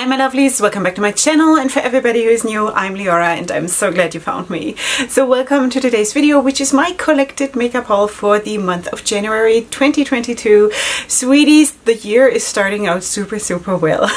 Hi my lovelies, welcome back to my channel, and for everybody who is new, I'm Leorah and I'm so glad you found me. So welcome to today's video, which is my collected makeup haul for the month of January 2022. Sweeties, the year is starting out super well.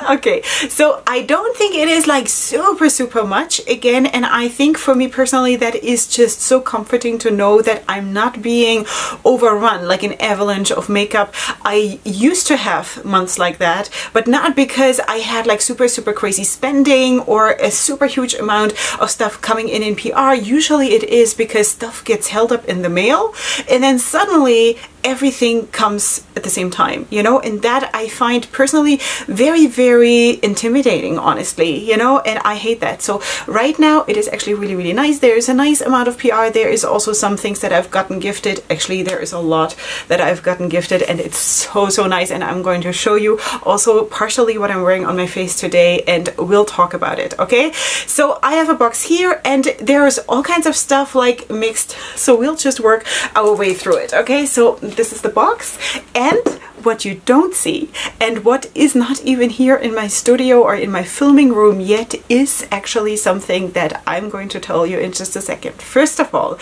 Okay, so I don't think it is like super much again, and I think for me personally that is just so comforting to know that I'm not being overrun like an avalanche of makeup. I used to have months like that, but not because I had like super crazy spending or a super huge amount of stuff coming in PR. Usually it is because stuff gets held up in the mail and then suddenly everything comes at the same time, you know, and that I find personally very intimidating, honestly, you know, and I hate that. So right now it is actually really nice. There is a nice amount of PR. There is also some things that I've gotten gifted. Actually, there is a lot that I've gotten gifted and it's so nice, and I'm going to show you also partially what I'm wearing on my face today and we'll talk about it. Okay, so I have a box here and there's all kinds of stuff like mixed, so we'll just work our way through it. Okay, so this is the box, and what you don't see and what is not even here in my studio or in my filming room yet is actually something that I'm going to tell you in just a second. First of all,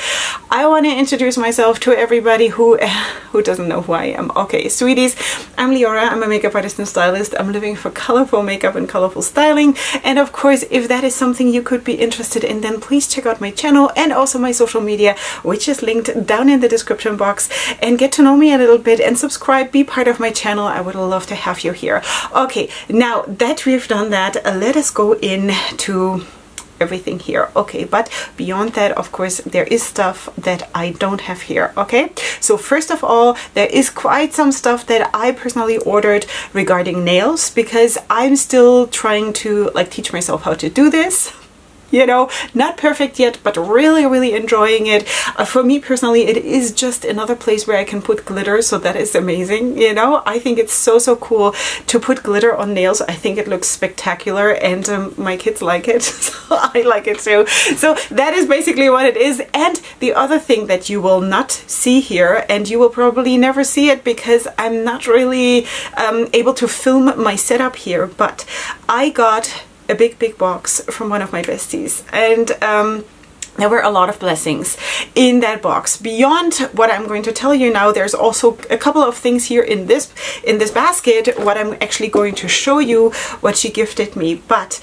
I want to introduce myself to everybody who doesn't know who I am. Okay, sweeties, I'm Leorah. I'm a makeup artist and stylist. I'm living for colorful makeup and colorful styling, and of course if that is something you could be interested in, then please check out my channel and also my social media, which is linked down in the description box, and get to know me a little bit and subscribe, be part of my channel. I would love to have you here. Okay, now that we've done that, let us go into everything here. Okay, but beyond that, of course, there is stuff that I don't have here. Okay, so first of all, there is quite some stuff that I personally ordered regarding nails, because I'm still trying to like teach myself how to do this. You know, not perfect yet, but really enjoying it. For me personally, it is just another place where I can put glitter, so that is amazing. You know, I think it's so cool to put glitter on nails. I think it looks spectacular, and my kids like it, so I like it too. So that is basically what it is. And the other thing that you will not see here, and you will probably never see it because I'm not really able to film my setup here, but I got a big box from one of my besties, and there were a lot of blessings in that box. Beyond what I'm going to tell you now, there's also a couple of things here in this basket, what I'm actually going to show you what she gifted me. But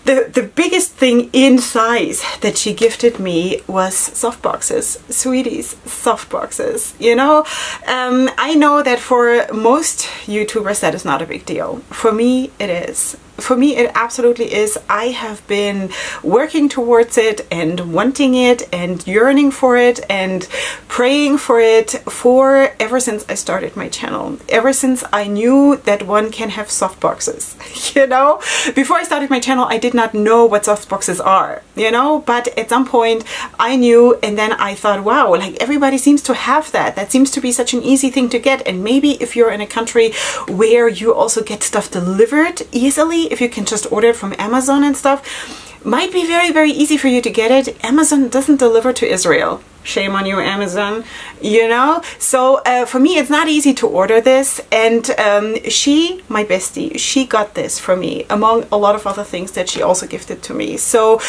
the biggest thing in size that she gifted me was soft boxes. Sweeties, soft boxes. You know, I know that for most YouTubers that is not a big deal. For me, it is. For me, it absolutely is. I have been working towards it and wanting it and yearning for it and praying for it for ever since I started my channel. Ever since I knew that one can have soft boxes, you know? Before I started my channel, I did not know what soft boxes are, you know? But at some point I knew, and then I thought, wow, like everybody seems to have that. That seems to be such an easy thing to get. And maybe if you're in a country where you also get stuff delivered easily, if you can just order it from Amazon and stuff, might be very easy for you to get it. Amazon doesn't deliver to Israel. Shame on you, Amazon, you know? So for me, it's not easy to order this, and she, my bestie, she got this for me among a lot of other things that she also gifted to me. So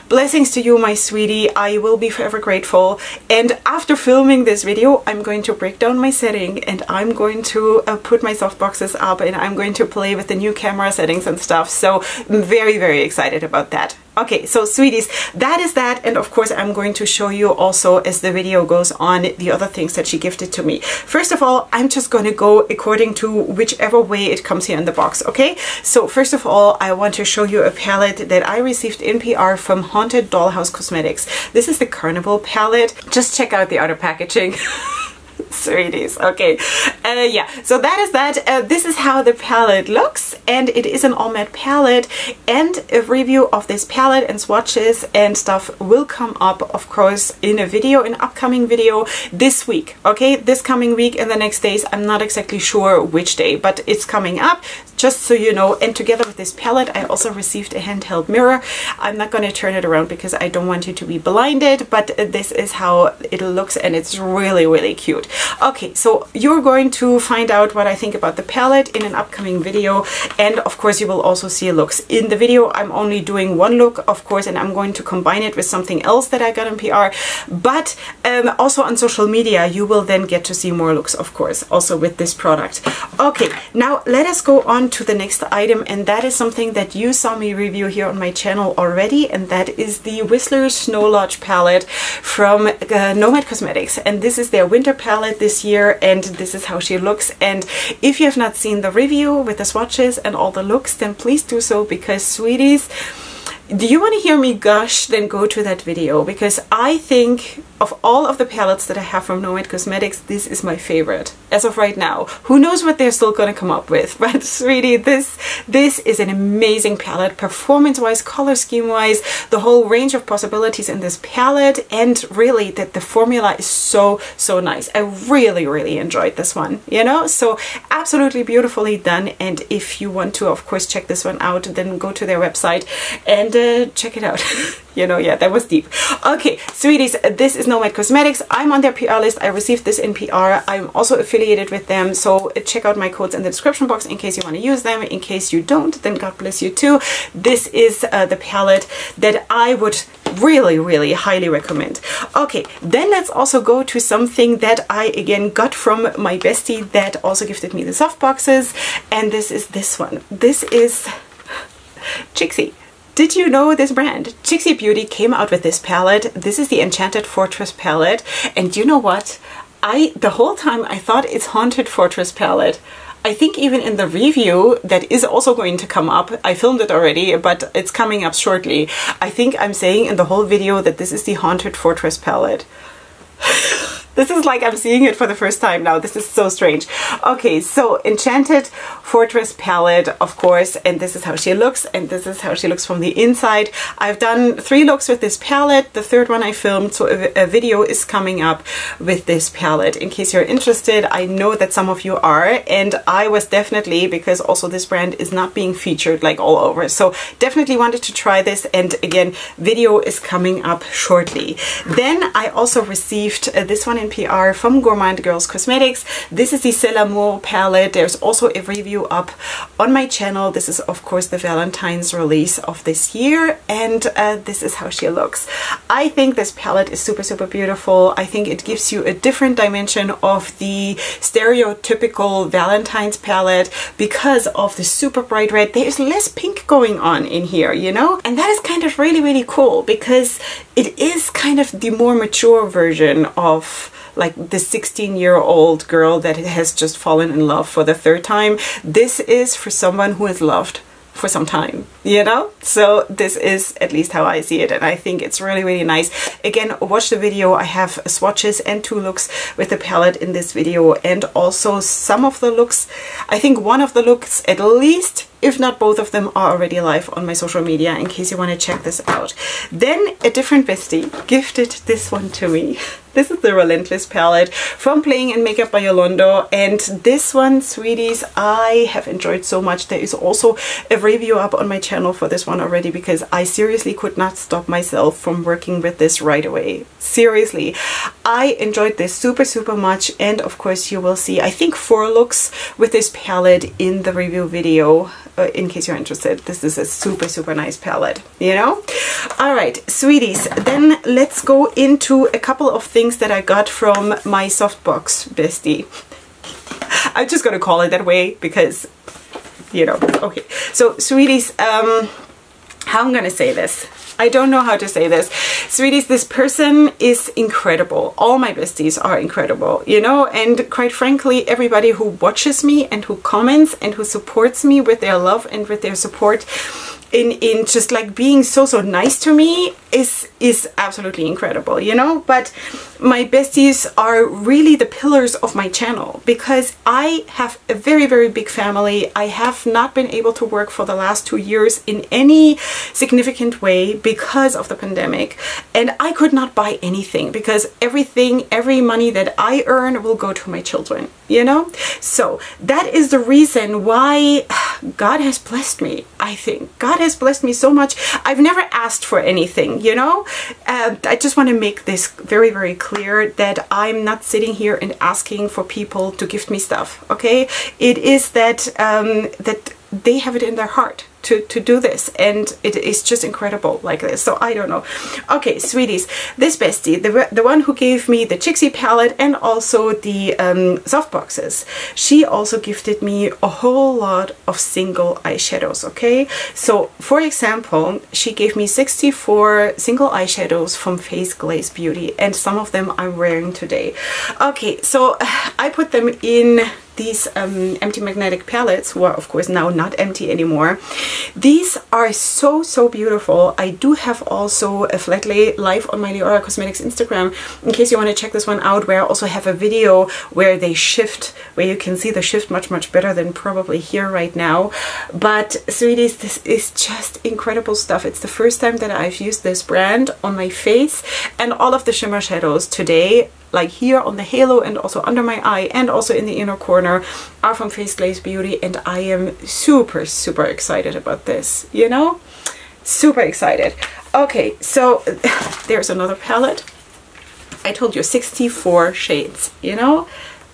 blessings to you, my sweetie. I will be forever grateful. And after filming this video, I'm going to break down my setting, and I'm going to put my soft boxes up, and I'm going to play with the new camera settings and stuff. So I'm very excited about that. Okay, so sweeties, that is that, and of course I'm going to show you also as the video goes on the other things that she gifted to me. First of all, I'm just going to go according to whichever way it comes here in the box, okay? So first of all, I want to show you a palette that I received in PR from Haunted Dollhouse Cosmetics. This is the Carnival palette. Just check out the outer packaging. Sweeties. Okay, yeah, so that is that. This is how the palette looks, and it is an all matte palette, and a review of this palette and swatches and stuff will come up, of course, in a video, an upcoming video this week. Okay, this coming week and the next days. I'm not exactly sure which day, but it's coming up, just so you know. And together with this palette, I also received a handheld mirror. I'm not going to turn it around because I don't want you to be blinded, but this is how it looks, and it's really cute. Okay, so you're going to find out what I think about the palette in an upcoming video, and of course you will also see looks. In the video I'm only doing one look, of course, and I'm going to combine it with something else that I got in PR, but also on social media you will then get to see more looks, of course, also with this product. Okay, now let us go on to the next item, and that is something that you saw me review here on my channel already, and that is the Whistler Snow Lodge palette from Nomad Cosmetics. And this is their winter palette this year, and this is how she looks. And if you have not seen the review with the swatches and all the looks, then please do so, because sweeties, do you want to hear me gush? Then go to that video, because I think of all of the palettes that I have from Nomad Cosmetics, this is my favorite as of right now. Who knows what they're still going to come up with, but sweetie, this is an amazing palette, performance-wise, color scheme-wise, the whole range of possibilities in this palette, and really that the formula is so nice. I really enjoyed this one, you know, so absolutely beautifully done. And if you want to, of course, check this one out, then go to their website and check it out. You know, yeah, that was deep. Okay, sweeties, this is Nomad Cosmetics. I'm on their PR list. I received this in PR. I'm also affiliated with them, so check out my codes in the description box in case you want to use them. In case you don't, then God bless you too. This is the palette that I would really highly recommend. Okay, then let's also go to something that I again got from my bestie that also gifted me the soft boxes, and this is this one. This is CXC. Did you know this brand? CXC Beauty came out with this palette. This is the Enchanted Fortress palette, and you know what? The whole time I thought it's Haunted Fortress palette. I think even in the review that is also going to come up, I filmed it already, but it's coming up shortly. I think I'm saying in the whole video that this is the Haunted Fortress palette. This is like I'm seeing it for the first time now. This is so strange. Okay, so Enchanted Fortress palette, of course, and this is how she looks, and this is how she looks from the inside. I've done 3 looks with this palette. The third one I filmed, so a video is coming up with this palette. In case you're interested, I know that some of you are, and I was definitely, because also this brand is not being featured like all over, so definitely wanted to try this, and again, video is coming up shortly. Then I also received this one in PR from Gourmande Girls Cosmetics. This is the C'est l'Amour palette. There's also a review up on my channel. This is of course the Valentine's release of this year, and this is how she looks. I think this palette is super beautiful. I think it gives you a different dimension of the stereotypical Valentine's palette because of the super bright red. There's less pink going on in here, you know, and that is kind of really cool, because it is kind of the more mature version of like the 16-year-old girl that has just fallen in love for the 3rd time. This is for someone who has loved for some time, you know? So this is at least how I see it, and I think it's really nice. Again, watch the video. I have swatches and 2 looks with the palette in this video, and also some of the looks. I think one of the looks at least, if not both of them, are already live on my social media in case you want to check this out. Then a different bestie gifted this one to me. This is the Relentless palette from Playing in Makeup by Yolanda, and this one, sweeties, I have enjoyed so much. There is also a review up on my channel for this one already, because I seriously could not stop myself from working with this right away. Seriously, I enjoyed this super much, and of course you will see, I think, 4 looks with this palette in the review video. In case you're interested, this is a super nice palette, you know? Alright, sweeties, then let's go into a couple of things that I got from my softbox bestie. I'm just gonna call it that way because, you know, okay. So, sweeties, how I'm gonna say this. I don't know how to say this. Sweeties, this person is incredible. All my besties are incredible, you know, and quite frankly, everybody who watches me and who comments and who supports me with their love and with their support in just like being so nice to me is absolutely incredible, you know. But my besties are really the pillars of my channel, because I have a very big family. I have not been able to work for the last 2 years in any significant way because of the pandemic, and I could not buy anything, because every money that I earn will go to my children, you know. So that is the reason why God has blessed me. I think. God has blessed me so much. I've never asked for anything, you know? I just want to make this very, very clear that I'm not sitting here and asking for people to gift me stuff, okay? It is that, that they have it in their heart to do this, and it is just incredible like this. So I don't know. Okay, sweeties, this bestie, the one who gave me the CXC palette and also the soft boxes, she also gifted me a whole lot of single eyeshadows, okay? So for example, she gave me 64 single eyeshadows from Face Glaze Beauty, and some of them I'm wearing today. Okay, so I put them in these empty magnetic palettes, who are of course now not empty anymore. These are so, so beautiful. I do have also a flat lay live on my Leorah Cosmetics Instagram, in case you want to check this one out, where I also have a video where they shift, where you can see the shift much, much better than probably here right now. But sweeties, this is just incredible stuff. It's the first time that I've used this brand on my face, and all of the shimmer shadows today, like here on the halo and also under my eye and also in the inner corner, are from Face Glaze Beauty, and I am super, super excited about this, you know? Super excited. Okay, so there's another palette. I told you 64 shades, you know?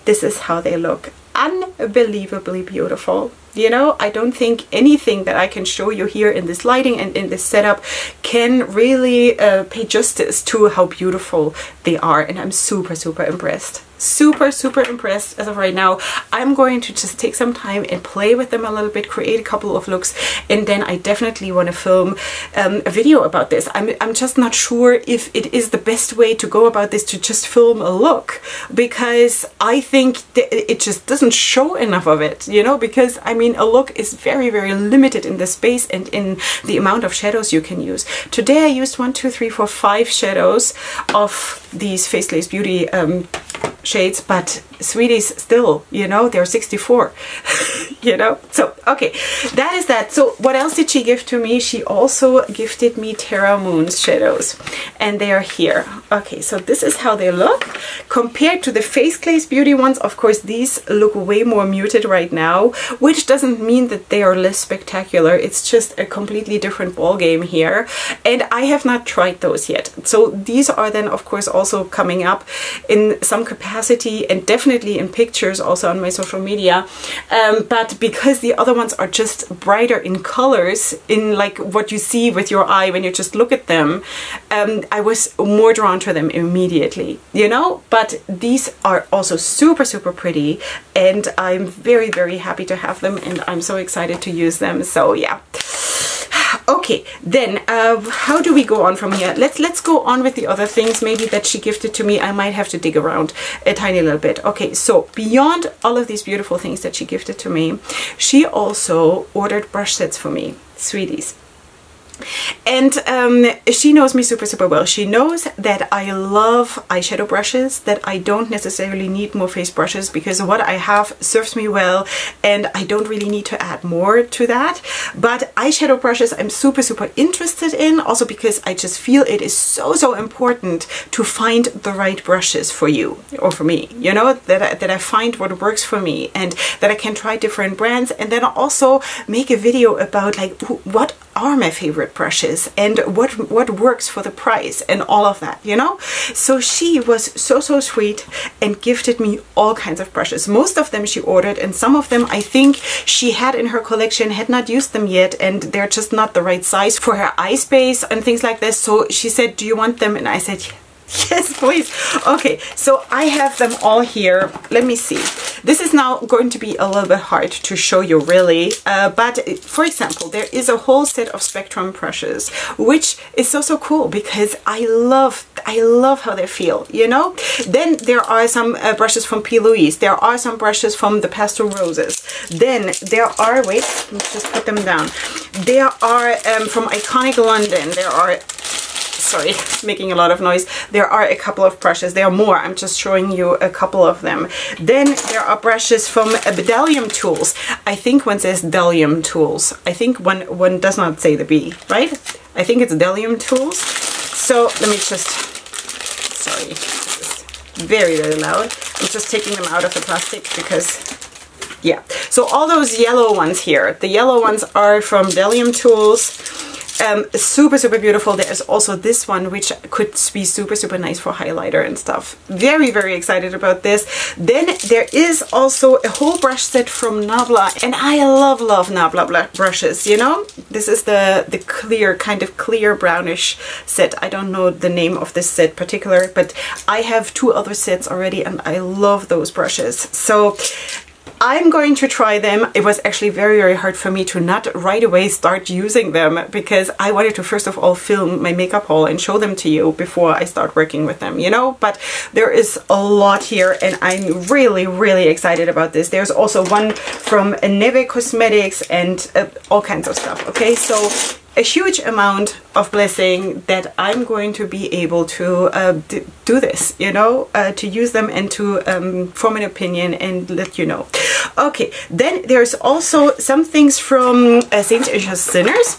This is how they look. Unbelievably beautiful. You know, I don't think anything that I can show you here in this lighting and in this setup can really pay justice to how beautiful they are, and I'm super, super impressed. Super, super impressed as of right now. I'm going to just take some time and play with them a little bit, create a couple of looks, and then I definitely want to film a video about this. I'm just not sure if it is the best way to go about this, to just film a look, because I think that it just doesn't show enough of it, you know, because I mean a look is very, very limited in the space and in the amount of shadows you can use. Today I used 1, 2, 3, 4, 5 shadows of these Face Glaze Beauty shades, but sweeties, still, you know, they're 64. You know, so okay, that is that. So what else did she give to me? She also gifted me Terra Moon's shadows, and they are here. Okay, so this is how they look compared to the Face Glaze Beauty ones. Of course, these look way more muted right now, which doesn't mean that they are less spectacular. It's just a completely different ball game here, and I have not tried those yet. So these are then of course also coming up in some capacity, and definitely in pictures also on my social media, but because the other ones are just brighter in colors, in like what you see with your eye when you just look at them, I was more drawn to them immediately, you know. But these are also super, super pretty, and I'm very, very happy to have them, and I'm so excited to use them. So yeah. Okay, then how do we go on from here? Let's go on with the other things maybe that she gifted to me. I might have to dig around a tiny little bit. Okay, so beyond all of these beautiful things that she gifted to me, she also ordered brush sets for me, sweeties. And she knows me super, super well. She knows that I love eyeshadow brushes, that I don't necessarily need more face brushes because what I have serves me well, and I don't really need to add more to that. But eyeshadow brushes I'm super, super interested in, also because I just feel it is so, so important to find the right brushes for you or for me, you know, that I find what works for me, and that I can try different brands, and then also make a video about like what are my favorite brushes and what works for the price and all of that, you know. So she was so, so sweet and gifted me all kinds of brushes. Most of them she ordered, and some of them I think she had in her collection, had not used them yet, and they're just not the right size for her eye space and things like this. So she said, do you want them? And I said, yes, please. Okay, so I have them all here. Let me see. This is now going to be a little bit hard to show you really, but for example, there is a whole set of Spectrum brushes, which is so, so cool because I love how they feel, you know. Then there are some brushes from P. Louise. There are some brushes from the Pastel Roses. Then there are, wait, let's just put them down. There are from Iconic London. There are, sorry, making a lot of noise. There are a couple of brushes. There are more. I'm just showing you a couple of them. Then there are brushes from Bdellium Tools. I think one says Bdellium Tools. I think one does not say the B, right? I think it's Bdellium Tools. So let me just, sorry, this is very, very loud. I'm just taking them out of the plastic because Yeah, so all those yellow ones here, the yellow ones are from Bdellium Tools. Super, super beautiful. There's also this one, which could be super, super nice for highlighter and stuff. Very, very excited about this. Then there is also a whole brush set from Nabla, and I love Nabla brushes, you know? This is the clear, kind of clear brownish set. I don't know the name of this set particular, but I have 2 other sets already, and I love those brushes. So I'm going to try them. It was actually very, very hard for me to not right away start using them, because I wanted to first of all film my makeup haul and show them to you before I start working with them, you know? But there is a lot here, and I'm really, really excited about this. There's also one from Nomad Cosmetics and all kinds of stuff, okay? So a huge amount of blessing that I'm going to be able to do this, you know, to use them and to form an opinion and let you know. Okay, then there's also some things from Saints and Sinners.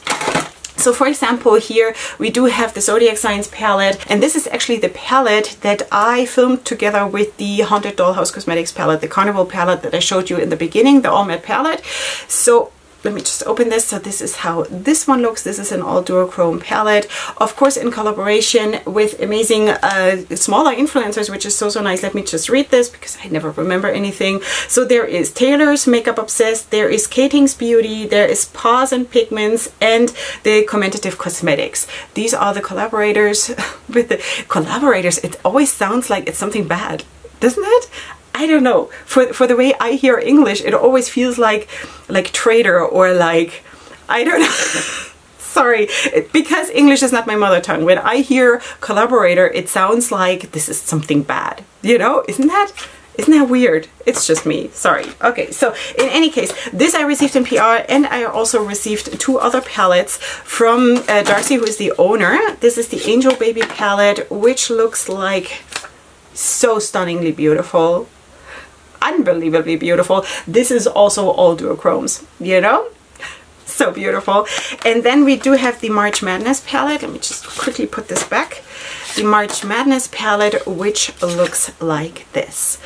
So for example, here we do have the Zodiac Signs palette, and this is actually the palette that I filmed together with the Haunted Dollhouse Cosmetics palette, the Carnival palette that I showed you in the beginning, the all matte palette. So let me just open this. So this is how this one looks. This is an all duochrome palette, of course in collaboration with amazing smaller influencers, which is so, so nice. Let me just read this because I never remember anything. So there is Taylor's Makeup Obsessed, there is Kating's Beauty, there is Paws and Pigments, and the Commentative Cosmetics. These are the collaborators. With the collaborators, it always sounds like it's something bad, doesn't it? I don't know, for the way I hear English, it always feels like traitor, or like, I don't know. Sorry, because English is not my mother tongue. When I hear collaborator, it sounds like this is something bad, you know? Isn't that weird? It's just me, sorry. Okay, so in any case, this I received in PR, and I also received 2 other palettes from Darcy, who is the owner. This is the Angel Baby palette, which looks like so stunningly beautiful. Unbelievably beautiful. This is also all duochromes, you know? So beautiful. And then we do have the March Madness palette. Let me just quickly put this back. The March Madness palette, which looks like this.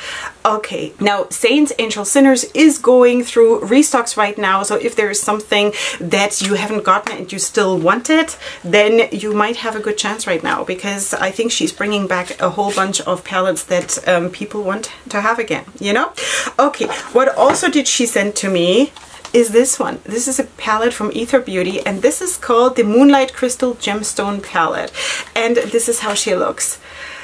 Okay, now Saints, Angels, Sinners is going through restocks right now, so if there is something that you haven't gotten and you still want it, then you might have a good chance right now, because I think she's bringing back a whole bunch of palettes that people want to have again, you know? Okay, what also did she send to me is this one. This is a palette from Ether Beauty, and this is called the Moonlight Crystal Gemstone palette, and this is how she looks.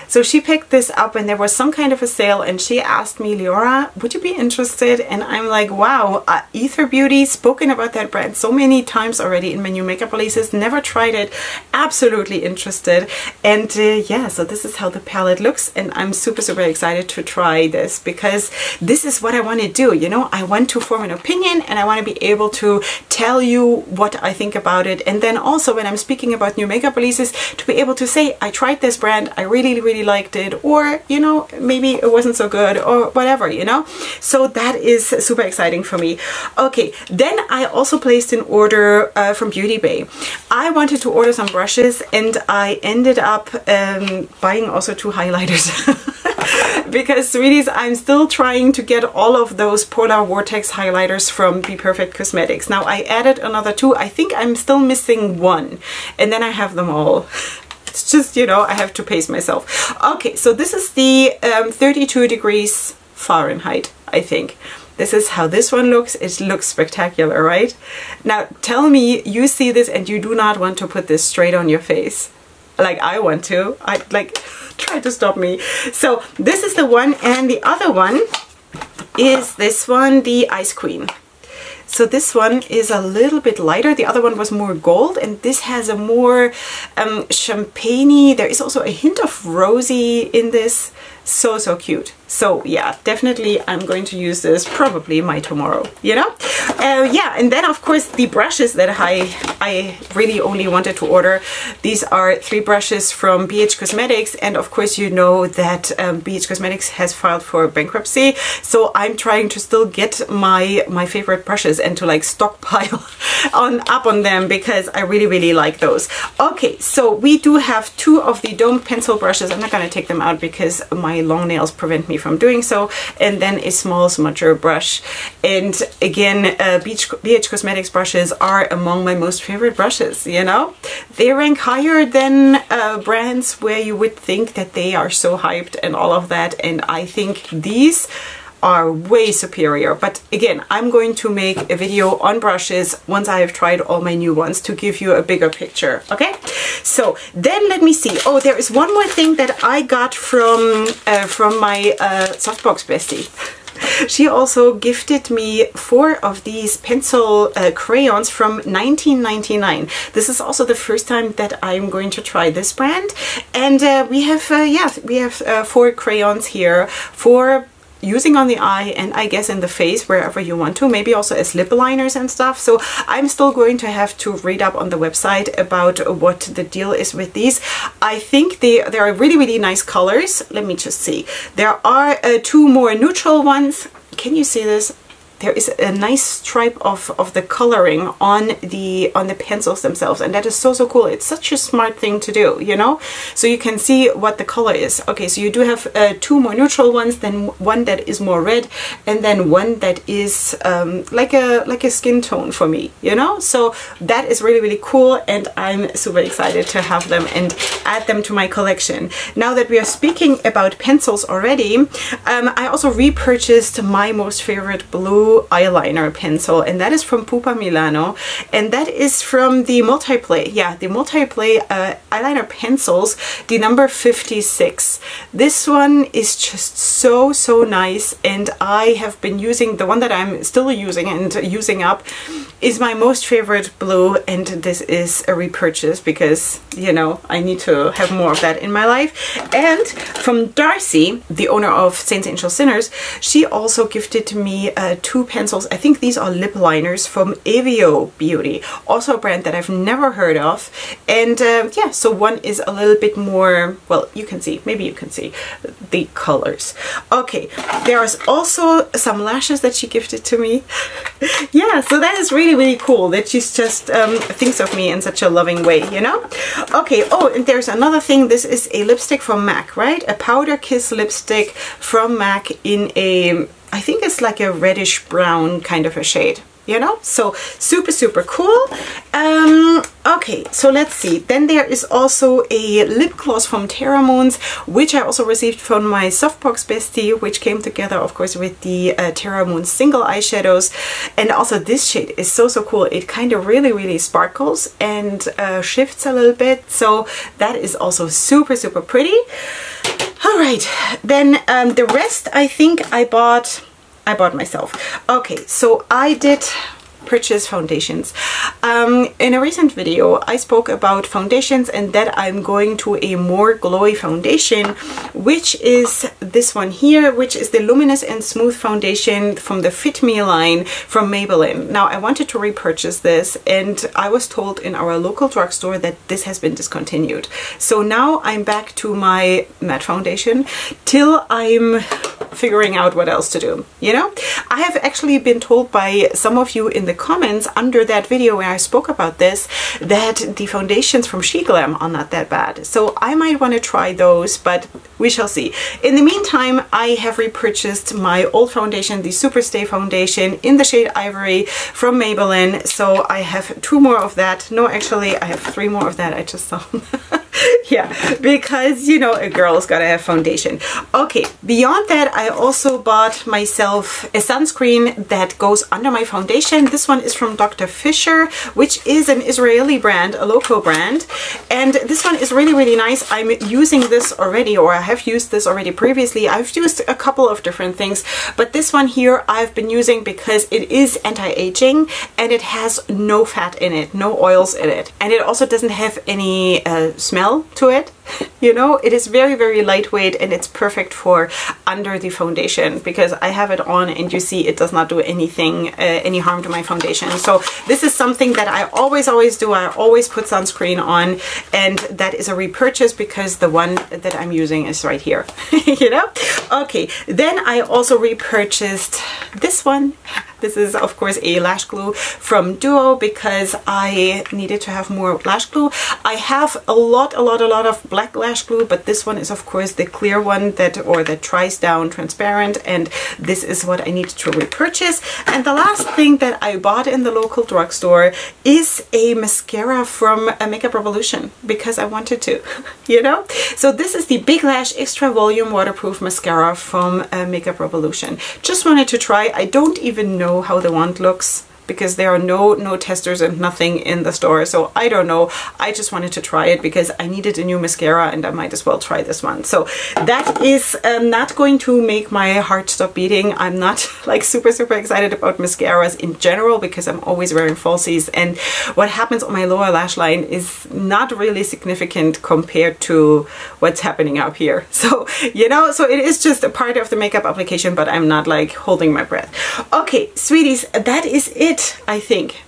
So she picked this up and there was some kind of a sale, and she asked me, Leorah, would you be interested? And I'm like, wow, Ether Beauty, spoken about that brand so many times already in my new makeup releases, never tried it, absolutely interested. And yeah, so this is how the palette looks, and I'm super, super excited to try this, because this is what I want to do, you know? I want to form an opinion, and I want to be able to tell you what I think about it. And then also when I'm speaking about new makeup releases, to be able to say, I tried this brand, I really, really liked it, or you know, maybe it wasn't so good, or whatever, you know. So that is super exciting for me. Okay, then I also placed an order from Beauty Bay. I wanted to order some brushes, and I ended up buying also 2 highlighters. Because sweeties, I'm still trying to get all of those Polar Vortex highlighters from Be Perfect Cosmetics. Now I added another 2. I think I'm still missing 1, and then I have them all. It's just, you know, I have to pace myself. Okay, so this is the 32 degrees Fahrenheit, I think. This is how this one looks. It looks spectacular, right? Now tell me you see this and you do not want to put this straight on your face. Like I want to. I like, try to stop me. So this is the one, and the other one is this one, the Ice Queen. So this one is a little bit lighter. The other one was more gold, and this has a more champagne-y. There is also a hint of rosy in this. So, so cute. So yeah, definitely I'm going to use this probably my tomorrow, you know? Yeah, and then of course the brushes that I really only wanted to order. These are 3 brushes from BH Cosmetics, and of course you know that BH Cosmetics has filed for bankruptcy, so I'm trying to still get my favorite brushes and to like stockpile up on them, because I really, really like those. Okay, so we do have 2 of the domed pencil brushes. I'm not going to take them out because my my long nails prevent me from doing so, and then a small smudger brush. And again, BH Cosmetics brushes are among my most favorite brushes, you know? They rank higher than brands where you would think that they are so hyped and all of that, and I think these are way superior. But again, I'm going to make a video on brushes once I have tried all my new ones to give you a bigger picture. Okay, so then let me see. Oh, there is one more thing that I got from my softbox bestie. She also gifted me 4 of these pencil crayons from 1999. This is also the first time that I'm going to try this brand, and we have 4 crayons here for using on the eye, and I guess in the face, wherever you want to, maybe also as lip liners and stuff. So I'm still going to have to read up on the website about what the deal is with these. I think there are really, really nice colors. Let me just see. There are 2 more neutral ones. Can you see this? There is a nice stripe of the coloring on the pencils themselves, and that is so cool. It's such a smart thing to do, you know, so you can see what the color is. Okay, so you do have 2 more neutral ones, then one that is more red, and then one that is like a skin tone for me, you know. So that is really, really cool, and I'm super excited to have them and add them to my collection. Now that we are speaking about pencils already, I also repurchased my most favorite blue eyeliner pencil, and that is from Pupa Milano, and that is from the Multiplay. Yeah, the Multiplay eyeliner pencils, the number 56. This one is just so nice, and I have been using the one that I'm still using and using up is my most favorite blue, and this is a repurchase because, you know, I need to have more of that in my life. And from Darcy, the owner of Saints, Angels, Sinners, she also gifted me 2 pencils. I think these are lip liners from Avio Beauty, also a brand that I've never heard of. And yeah, so one is a little bit more, well, you can see, maybe you can see the colors. Okay, there's also some lashes that she gifted to me. Yeah, so that is really, really cool that she's just thinks of me in such a loving way, you know. Okay, oh, and there's another thing. This is a lipstick from MAC, right? A Powder Kiss lipstick from MAC in a, I think it's like a reddish brown kind of a shade, you know, so super cool. Okay, so let's see. Then there is also a lip gloss from Terra Moons, which I also received from my softbox bestie, which came together, of course, with the Terra Moons single eyeshadows. And also this shade is so cool. It kind of really sparkles and shifts a little bit, so that is also super pretty. All right, then the rest I think I bought myself. Okay, so I did purchase foundations. In a recent video I spoke about foundations and that I'm going to a more glowy foundation, which is this one here, which is the Luminous and Smooth Foundation from the Fit Me line from Maybelline. Now I wanted to repurchase this, and I was told in our local drugstore that this has been discontinued. So now I'm back to my matte foundation till I'm figuring out what else to do, you know. I have actually been told by some of you in the comments under that video where I spoke about this that the foundations from SheGlam are not that bad, so I might want to try those, but we shall see. In the meantime, I have repurchased my old foundation, the Superstay foundation in the shade Ivory from Maybelline, so I have 2 more of that. No, actually I have 3 more of that. I just saw yeah, because, you know, a girl's gotta have foundation. Okay, beyond that, I also bought myself a sunscreen that goes under my foundation. This one is from Dr. Fisher, which is an Israeli brand, a local brand. And this one is really nice. I'm using this already, or I have used this already previously. I've used a couple of different things, but this one here I've been using because it is anti-aging and it has no fat in it, no oils in it. And it also doesn't have any smell to it, you know. It is very lightweight, and it's perfect for under the foundation because I have it on and you see it does not do anything, any harm to my foundation. So this is something that I always do. I always put sunscreen on, and that is a repurchase because the one that I'm using is right here, you know. Okay, then I also repurchased this one. This is, of course, a lash glue from Duo because I needed to have more lash glue. I have a lot of black black lash glue, but this one is of course the clear one that dries down transparent, and this is what I need to repurchase. And the last thing that I bought in the local drugstore is a mascara from Makeup Revolution, because I wanted to, you know? So this is the Big Lash Extra Volume Waterproof Mascara from Makeup Revolution. Just wanted to try. I don't even know how the wand looks, because there are no testers and nothing in the store, so I don't know. I just wanted to try it because I needed a new mascara and I might as well try this one. So that is not going to make my heart stop beating. I'm not like super excited about mascaras in general because I'm always wearing falsies, and what happens on my lower lash line is not really significant compared to what's happening up here. So, you know, so it is just a part of the makeup application, but I'm not like holding my breath. Okay, sweeties, that is it, I think.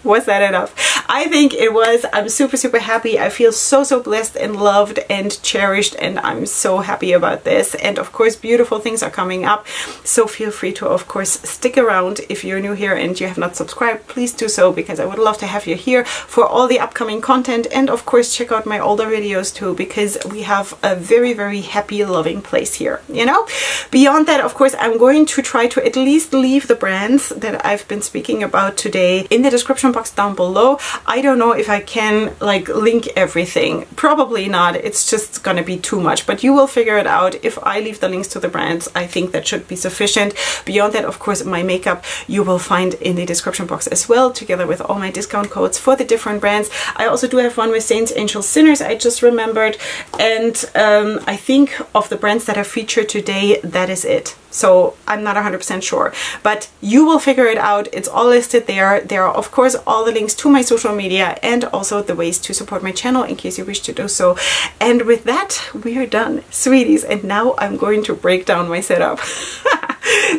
Was that enough? I think it was. I'm super happy. I feel so blessed and loved and cherished, and I'm so happy about this. And of course, beautiful things are coming up, so feel free to of course stick around. If you're new here and you have not subscribed, please do so, because I would love to have you here for all the upcoming content. And of course, check out my older videos too, because we have a very happy, loving place here, you know? Beyond that, of course, I'm going to try to at least leave the brands that I've been speaking about today in the description box down below. I don't know if I can like link everything. Probably not. It's just gonna be too much, but you will figure it out. If I leave the links to the brands, I think that should be sufficient. Beyond that, of course, my makeup you will find in the description box as well, together with all my discount codes for the different brands. I also do have one with Saints, Angels, Sinners, I just remembered, and I think of the brands that are featured today, that is it. So I'm not 100% sure, but you will figure it out. It's all listed there. There are of course all the links to my social media and also the ways to support my channel in case you wish to do so. And with that, we are done, sweeties. And now I'm going to break down my setup.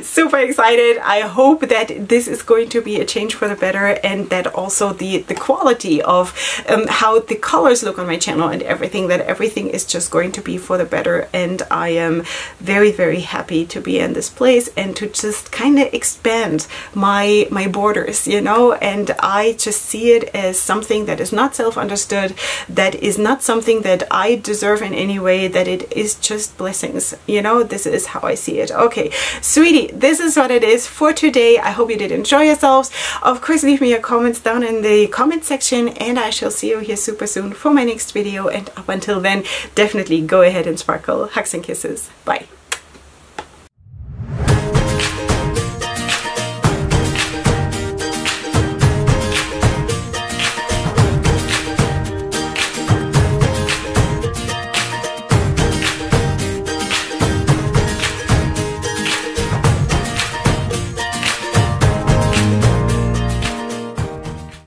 Super excited. I hope that this is going to be a change for the better, and that also the quality of how the colors look on my channel and everything, that everything is just going to be for the better. And I am very happy to be in this place and to just kind of expand my borders, you know. And I just see it as something that is not self-understood, that is not something that I deserve in any way, that it is just blessings, you know. This is how I see it. Okay, sweetie, this is what it is for today. I hope you did enjoy yourselves. Of course, leave me your comments down in the comment section, and I shall see you here super soon for my next video. And up until then, definitely go ahead and sparkle. Hugs and kisses. Bye.